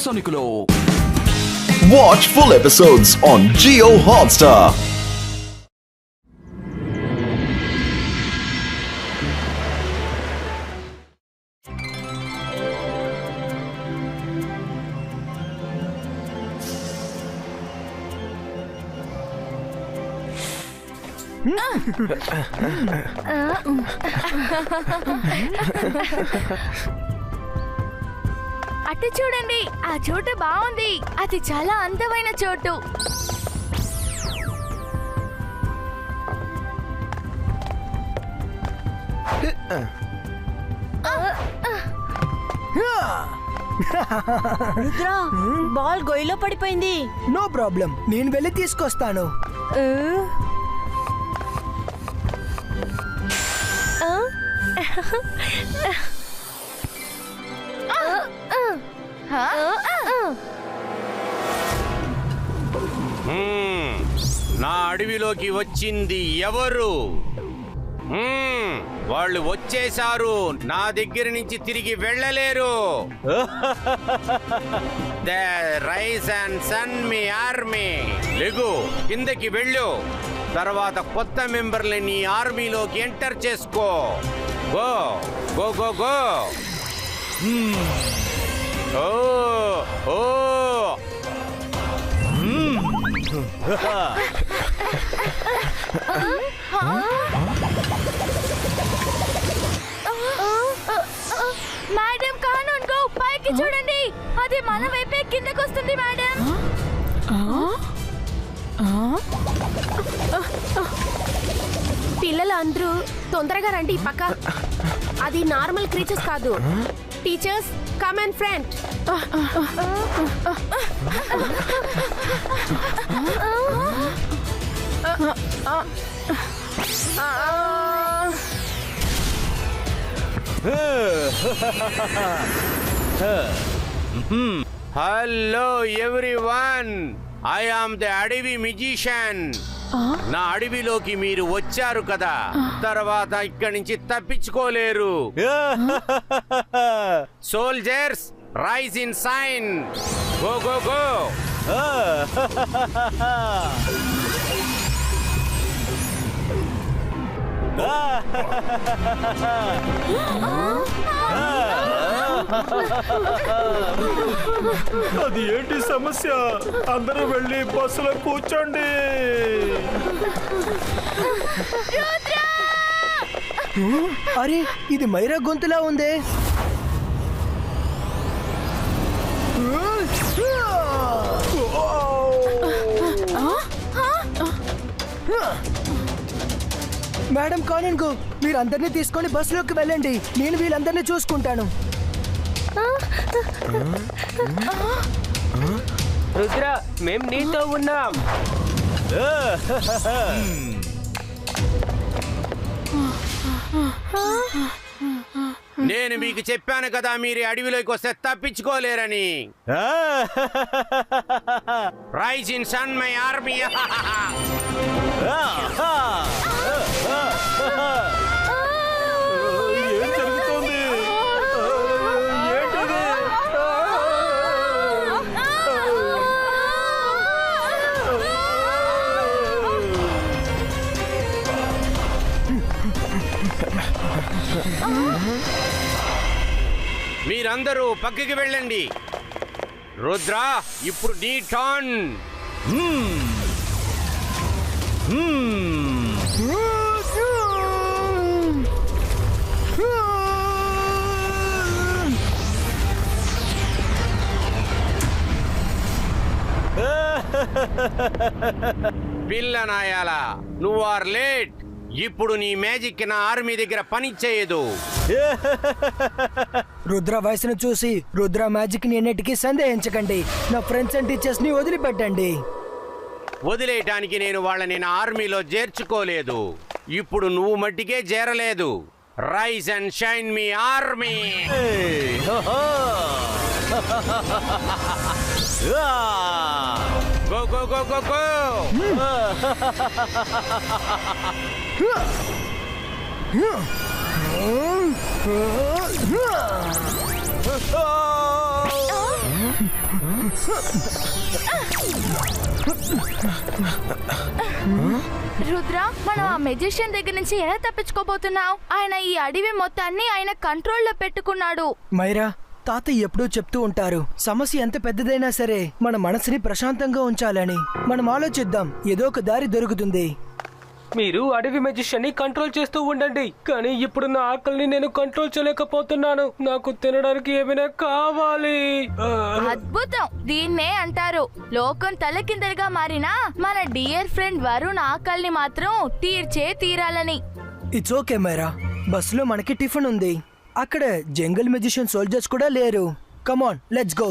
సోనికులో. Watch full episodes on Jio Hotstar. అటు చూడండి, ఆ చోటు బాగుంది. అది చాలా అందమైన చోటు. రుద్రా, బాల్ గొయ్యిలో పడిపోయింది. నో ప్రాబ్లం, నేను వెళ్ళి తీసుకొస్తాను. నా అడవిలోకి వచ్చింది ఎవరు? వాళ్ళు వచ్చేశారు. నా దగ్గర నుంచి తిరిగి వెళ్ళలేరు. The rise and sun me army. లెగు, కిందకి వెళ్ళు. తర్వాత కొత్త మెంబర్లని నీ ఆర్మీలోకి ఎంటర్ చేసుకో. Go go go go. Oh oh madam Cannon go, పైకి చూడండి. అది మన వైపే కిందకు వస్తుంది మేడం. పిల్లలందరూ తొందరగా రండి పక్క. అది నార్మల్ క్రీచర్స్ కాదు. Teachers come and friend. Hello everyone, I am the అడవి మ్యూజిషియన్. నా అడవిలోకి మీరు వచ్చారు కదా, తర్వాత ఇక్కడి నుంచి తప్పించుకోలేరు. Soldiers, rise in sign. Go go go. అది ఏంటి సమస్య? అందరూ వెళ్ళి బస్సులో కూర్చోండి. అరే, ఇది మైరా గొంతులా ఉందే. మేడం కానన్ గో, మీరు అందరినీ తీసుకొని బస్సులోకి వెళ్ళండి. నేను వీళ్ళందరినీ చూసుకుంటాను. రుద్ర, మేం నీతో ఉన్నాం. నేను మీకు చెప్పాను కదా, మీరు అడవిలోకి వస్తే తప్పించుకోలేరని. Rise in sun my army. ఏం జరుగుతోంది? ఏంటిది? మీరందరూ పక్కకి వెళ్ళండి. రుద్ర, ఇప్పుడు నీ టర్న్. పిల్లనాయాలా, నువ్వు ఆర్ లేట్. ఇప్పుడు నీ మ్యాజిక్ నా ఆర్మీ దగ్గర పని చేయదు. రుద్ర వయసును చూసి రుద్ర మ్యాజిక్ ని ఎన్నిటికీ సందేహించకండి. నా ఫ్రెండ్స్ అండ్ టీచర్స్ ని వదిలిపెట్టండి. వదిలేయటానికి నేను వాళ్ళని నా ఆర్మీలో చేర్చుకోలేదు. ఇప్పుడు నువ్వు మట్టికే చేరలేదు. రైజ్ అండ్ షైన్ మీ army. Go go go go go. Rudra, మనం ఆ మెజిషియన్ దగ్గర నుంచి ఎలా తప్పించుకోబోతున్నావు? ఆయన ఈ అడవి మొత్తాన్ని ఆయన కంట్రోల్లో పెట్టుకున్నాడు. మైరా, తాతయ్య ఎప్పుడూ చెప్తూ ఉంటారు, సమస్య ఎంత పెద్దదైనా సరే మన మనసుని ప్రశాంతంగా ఉంచాలని. మనం ఆలోచిద్దాం, ఏదో ఒక దారి దొరుకుతుంది. మీరు అడవి మెజిషియన్ ని కంట్రోల్ చేస్తూ ఉండండి, కానీ ఇప్పుడు నా ఆకలిని నేను కంట్రోల్ చేయలేకపోతున్నాను. నాకు తినడానికి ఏమైనా కావాలి. అద్భుతం, దీన్నే అంటారు లోకం తలకిందలుగా మారినా మన డియర్ ఫ్రెండ్ వరుణ్ ఆకలిని మాత్రం తీరాలని. ఇట్స్ ఓకే మైరా, బస్సులో మనకి టిఫిన్ ఉంది. అక్కడ జంగల్ మెజిషియన్ సోల్జర్స్ కూడా లేరు. కమాన్, లెట్స్ గో.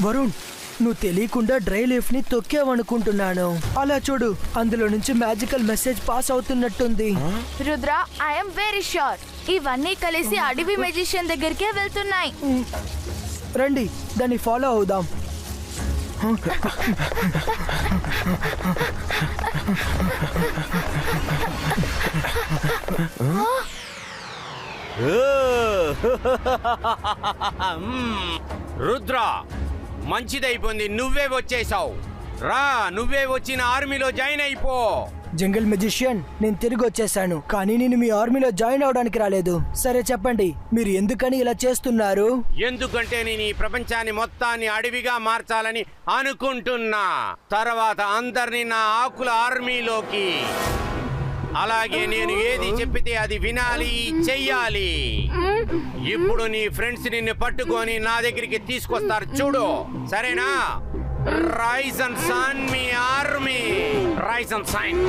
వరుణ్, నువ్వు తెలియకుండా డ్రై లీఫ్ ని తొక్కావనుకుంటున్నాను. అలా చూడు, అందులో నుంచి మ్యాజికల్ మెసేజ్ పాస్ అవుతున్నట్టుంది. రుద్ర, ఐఎమ్ వెరీ ష్యూర్ ఇవన్నీ కలిసి అడవి మెజిషియన్ దగ్గరికే వెళ్తున్నాయి. రండి, దాన్ని ఫాలో అవుదాం. రుద్ర, మంచిదైపోయింది, నువ్వే వచ్చేసావు. రా, నువ్వే వచ్చిన ఆర్మీలో జాయిన్ అయిపో. జంగల్ మెజిషియన్, నేను తిరిగి వచ్చేసాను, కానీ నేను మీ ఆర్మీలో జాయిన్ అవడానికి రాలేదు. సరే చెప్పండి, మీరు ఎందుకని ఇలా చేస్తున్నారు? ఎందుకంటే నేను ఈ ప్రపంచాన్ని మొత్తాన్ని అడవిగా మార్చాలని అనుకుంటున్నా. తర్వాత అందరినీ నా ఆకుల ఆర్మీలోకి. అలాగే నేను ఏది చెప్పితే అది వినాలి, చెయ్యాలి. ఇప్పుడు నీ ఫ్రెండ్స్ నిన్ను పట్టుకొని నా దగ్గరికి తీసుకొస్తారు, చూడు, సరేనా? Rise and sun me army, rise and shine.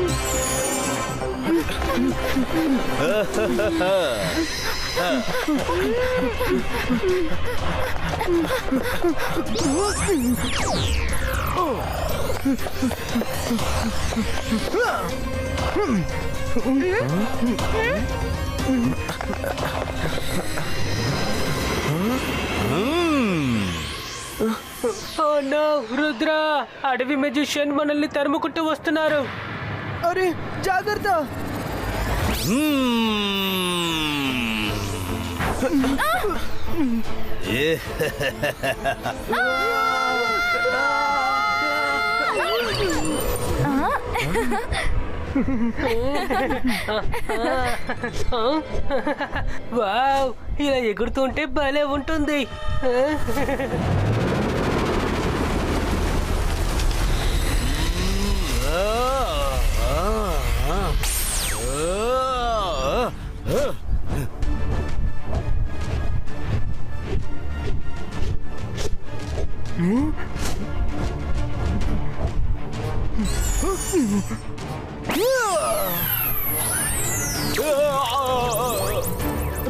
Rudra, అడవి మెజిషియన్ మనల్ని తరుముకుంటూ వస్తున్నారు. అరే జాగ్రత్త. వావ్, ఇలా ఎగురుతుంటే భలే ఉంటుంది.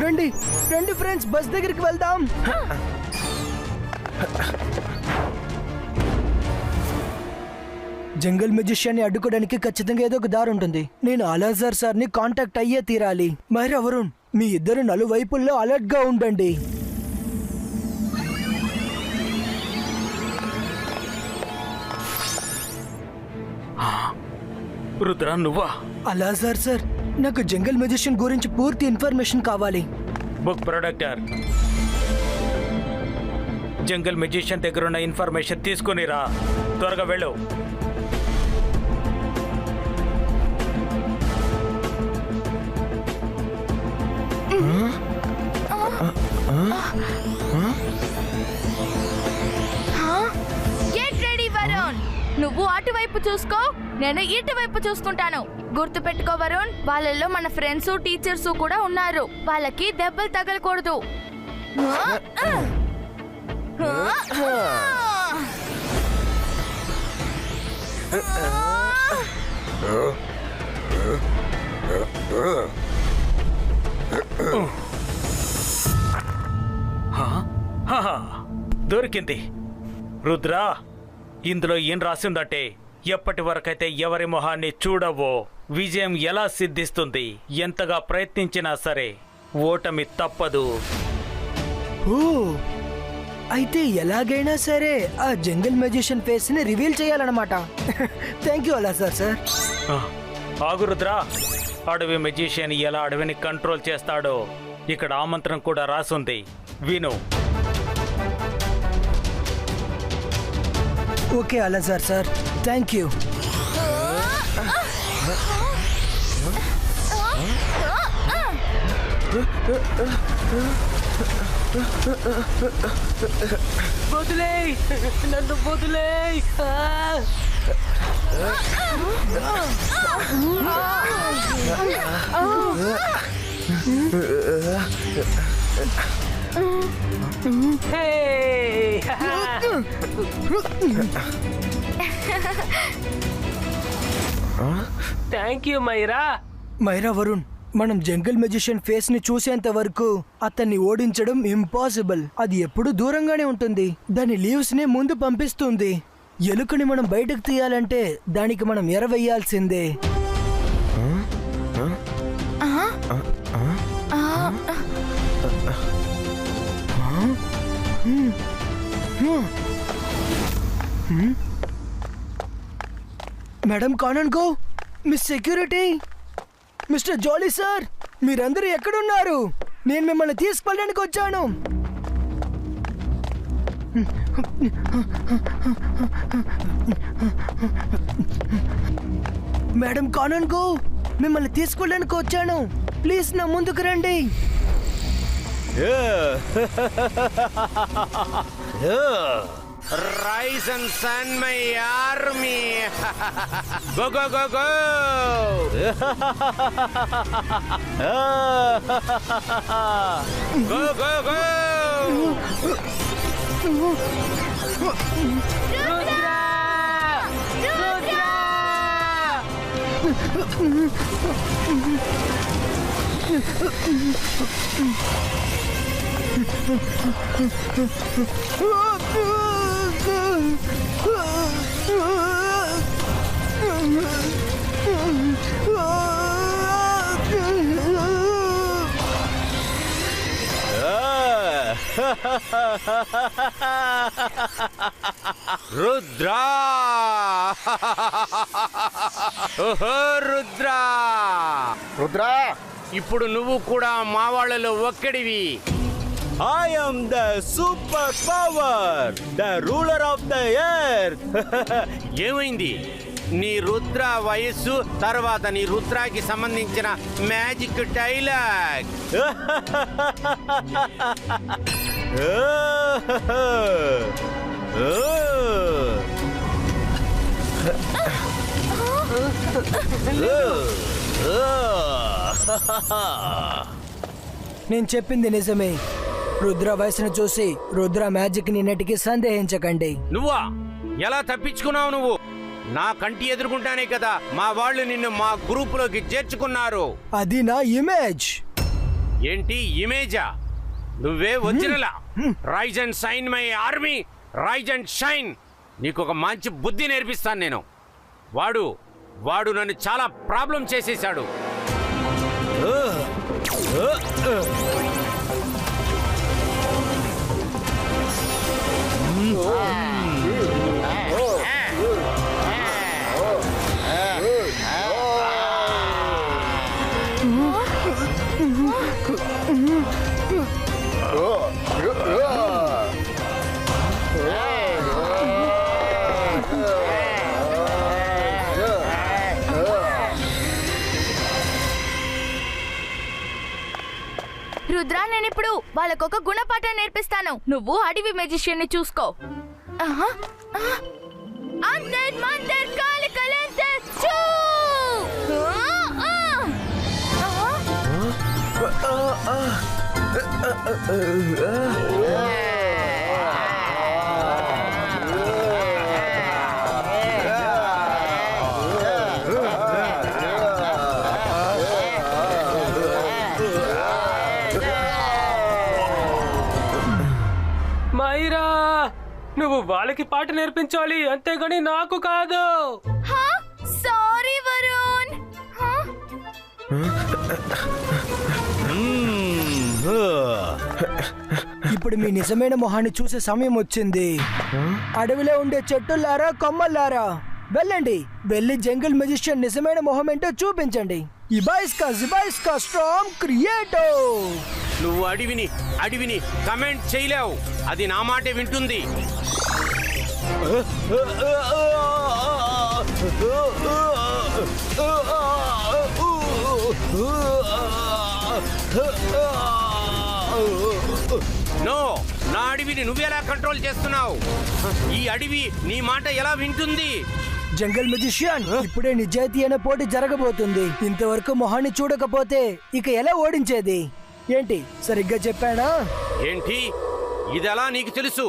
రండి రండి ఫ్రెండ్స్, బస్ దగ్గరికి వెళ్దాం. జంగల్ మెజిషియన్ ని అడ్డుకోవడానికి ఖచ్చితంగా ఏదో ఒక దారి ఉంటుంది. నేను అలాజర్ సార్ ని కాంటాక్ట్ అయ్యే తీరాలి. మరి వరుణ్, మీ ఇద్దరు నలువైపుల్లో అలర్ట్ గా ఉండండి. రుద్ర, నువ్వా? అలాజర్ సార్, నాకు జంగల్ మెజిషియన్ గురించి పూర్తి ఇన్ఫర్మేషన్ కావాలి. బుక్ ప్రొడక్టర్, జంగల్ మెజిషియన్ దగ్గర ఉన్న ఇన్ఫర్మేషన్ తీసుకుని రా. త్వరగా వెళ్ళు. గెట్ రెడీ వరుణ్, నువ్వు అటువైపు చూసుకో, నేను ఇటువైపు చూసుకుంటాను. గుర్తు పెట్టుకో వరుణ్, వాళ్ళల్లో మన ఫ్రెండ్స్ టీచర్స్ కూడా ఉన్నారు. వాళ్ళకి దెబ్బలు తగలకూడదు. దొరికింది. రుద్ర, ఇందులో ఏం రాసిందంటే, ఎప్పటి వరకైతే ఎవరి మొహాన్ని చూడవో విజయం ఎలా సిద్ధిస్తుంది, ఎంతగా ప్రయత్నించినా సరే ఓటమి తప్పదు. ఓ అయితే ఎలాగైనా సరే ఆ జంగల్ మ్యాజిషియన్ ఫేస్ ని రివీల్ చేయాలన్నమాట. థ్యాంక్ యూ అలా సార్. ఆగు రుద్రా, అడవి మెజిషియన్ ఎలా అడవిని కంట్రోల్ చేస్తాడో ఇక్కడ ఆమంత్రం కూడా రాసుంది, విను. ఓకే అలా సార్. Thank you. వదిలేయ్, నన్ను వదిలేయ్. Thank you Myra. వరుణ్, మనం జంగల్ మెజిషియన్ ఫేస్ ని చూసేంత వరకు అతన్ని ఓడించడం ఇంపాసిబుల్. అది ఎప్పుడు దూరంగానే ఉంటుంది. దాని లీవ్స్ ని ముందు పంపిస్తుంది. ఎలుకని మనం బయటకు తీయాలంటే దానికి మనం ఎరవేయాల్సిందే. Madam Cannon go, miss security, mister Jolly sir, మీరందరూ ఎక్కడున్నారు? నేను మిమ్మల్ని తీసుకెళ్ళడానికి వచ్చాను. మేడం కానన్ గో, మిమ్మల్ని తీసుకెళ్ళడానికి వచ్చాను. ప్లీజ్ నా ముందుకు రండి. Rise and sun my army. Go, go, go, go. Go, go, go. Rudra! Rudra! Rudra! ఓహో రుద్రా! రుద్రా, ఇప్పుడు నువ్వు కూడా మా వాళ్ళలో ఒక్కడివి. I am the super power, the ruler of the earth. ఏమైంది? నీ రుద్ర వయస్సు, తర్వాత నీ రుద్రాకి సంబంధించిన మ్యాజిక్ డైలాగ్. నేను చెప్పింది నిజమే. రుద్ర వయసును చూసి రుద్ర మ్యాజిక్ ని నెటికి సందేహించకండి. నువ్వా? ఎలా తప్పించుకున్నావు నువ్వు? నా కంటి ఎదుర్కొంటానే కదా మా వాళ్ళు నిన్ను మా గ్రూపులోకి చేర్చుకున్నారు. అది నా ఇమేజ్. ఏంటి ఇమేజా? నువ్వే ఒరిజినలా? Rise and shine my army, rise and shine. నీకు ఒక మంచి బుద్ధి నేర్పిస్తాను నేను. వాడు నన్ను చాలా ప్రాబ్లం చేసేశాడు. రుద్రా, నేను ఇప్పుడు వాళ్ళకొక గుణపాఠం నేర్పిస్తాను. నువ్వు అడవి మెజిషియన్ ని చూసుకో. అంతర్ మంతర్ కాలికలంతర్ చూ! మైరా, నువ్వు వాళ్ళకి పాట నేర్పించాలి, అంతేగాని నాకు కాదు. సారీ వరుణ్. ఇప్పుడు మీ నిజమైన మొహాన్ని చూసే సమయం వచ్చింది. అడవిలో ఉండే చెట్టులారా కొమ్మల్లారా వెళ్ళండి, వెళ్ళి జంగిల్ మెజిషియన్ నిజమైన మొహం ఏంటో చూపించండి. ఇబాయిస్కా స్ట్రాంగ్ క్రియేటో. నువ్వు అడవిని కమెంట్ చేయలేవు, అది నా మాటే వింటుంది. నో, నా అడవిని నువ్వెలా కంట్రోల్ చేస్తున్నావు? ఈ అడవి నీ మాట ఎలా వింటుంది? జంగల్ మెజిషియన్, ఇప్పుడే నిజాయితీ అనే పోటీ జరగబోతుంది. ఇంతవరకు మొహాన్ని చూడకపోతే ఇక ఎలా ఓడించేది? ఏంటి సరిగ్గా చెప్పానా? ఏంటి ఇదెలా నీకు తెలుసు?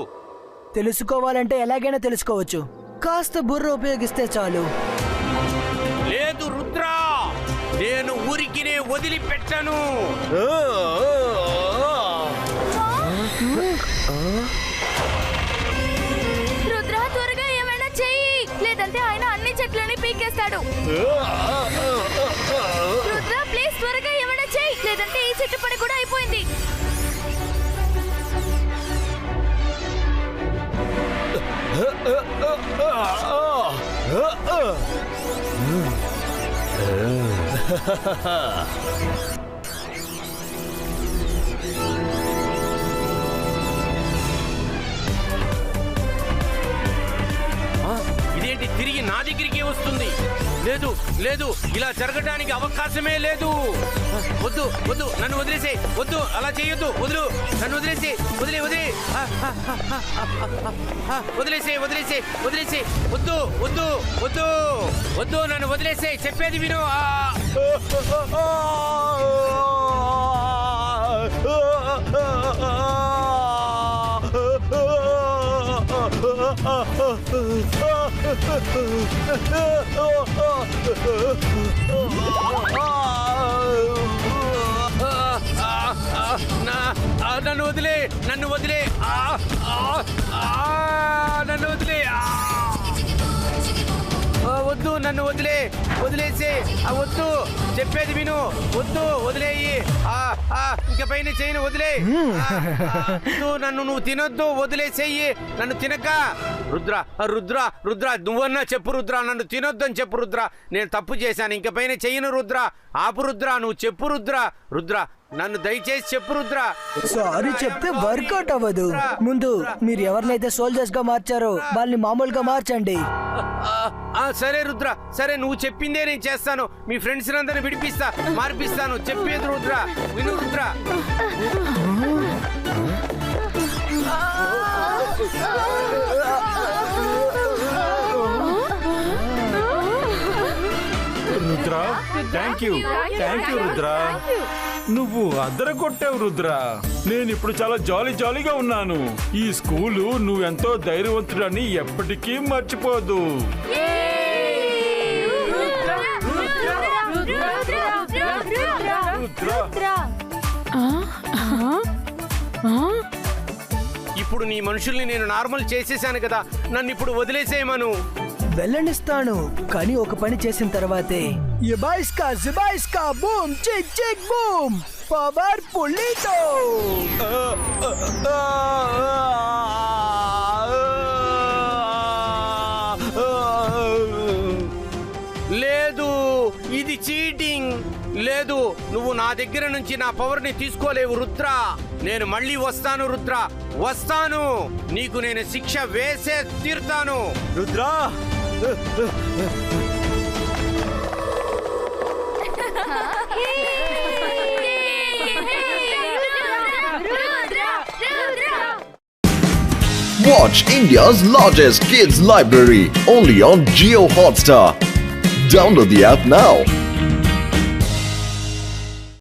తెలుసుకోవాలంటే ఎలాగైనా తెలుసుకోవచ్చు, కాస్త బుర్ర ఉపయోగిస్తే చాలు. లేదు రుద్ర, నేను ఊరికినే వదిలిపెట్టను. రుద్ర, త్వరగా ఏమైనా చెయ్యి, లేదంటే ఆయన అన్ని చెట్లని పీకేస్తాడు. రుద్ర ప్లీజ్ త్వరగా ఏమైనా చెయ్యి, లేదంటే ఈ చెట్టు పని కూడా అయిపోయింది. ఇదేంటి తిరిగి నా దగ్గరికి వస్తుంది? లేదు లేదు, ఇలా జరగడానికి అవకాశమే లేదు. వద్దు వద్దు, నన్ను వదిలేసే, వద్దు అలా చేయొద్దు, వదులు, నన్ను వదిలేసే, వదిలేసే, వద్దు వద్దు వద్దు వద్దు, నన్ను వదిలేసే, చెప్పేది విను. నన్ను వదిలే, నన్ను వదిలే, నన్ను వదిలే, వద్దు, నన్ను వదిలేసే, వద్దు, చెప్పేది విను, వద్దు, వదిలేయి, ఇంక పైన చేయను, వదిలే, నన్ను నువ్వు తినొద్దు, వదిలేసేయి, నన్ను తినక. రుద్ర రుద్ర రుద్ర, నువ్వన్నా చెప్పు రుద్ర, నన్ను తినొద్దు అని చెప్పు రుద్ర, నేను తప్పు చేశాను, ఇంక పైన చెయ్యను రుద్ర, ఆపు రుద్ర, నువ్వు చెప్పు రుద్ర, రుద్ర నన్ను దయచేసి చెప్పు రుద్ర. సారీ చెప్తే వర్కౌట్ అవ్వదు. ముందు మీరు ఎవరినైతే సోల్జర్స్ గా మార్చారో వాళ్ళని మామూలుగా మార్చండి. సరే రుద్ర, సరే, నువ్వు చెప్పిందే నేను చేస్తాను. మీ ఫ్రెండ్స్ అందరిని విడిపిస్తా, మార్పిస్తాను, చెప్పేది రుద్ర, విను రుద్ర. రుద్ర, థ్యాంక్ యూ రుద్ర, నువ్వు అదరగొట్టావు రుద్ర. నేను ఇప్పుడు చాలా జాలీగా ఉన్నాను. ఈ స్కూలు నువ్వెంతో ధైర్యవంతుడని ఎప్పటికీ మర్చిపోదు. ఇప్పుడు నీ మనుషుల్ని నేను నార్మల్ చేసేసాను కదా, నన్ను ఇప్పుడు వదిలేసేయమను. వెళ్ళనిస్తాను, కానీ ఒక పని చేసిన తర్వాతే. ఇబాయిస్కా బూమ్ చిక్ చిక్ బూమ్ పవర్ పుల్లితో. లేదు, ఇది చీటింగ్. లేదు, నువ్వు నా దగ్గర నుంచి నా పవర్ ని తీసుకోలేవు రుద్ర. నేను మళ్ళీ వస్తాను రుద్ర, వస్తాను, నీకు నేను శిక్ష వేసే తీరుతాను Rudra. Watch India's largest kids library only on Jio Hotstar. Download the app now.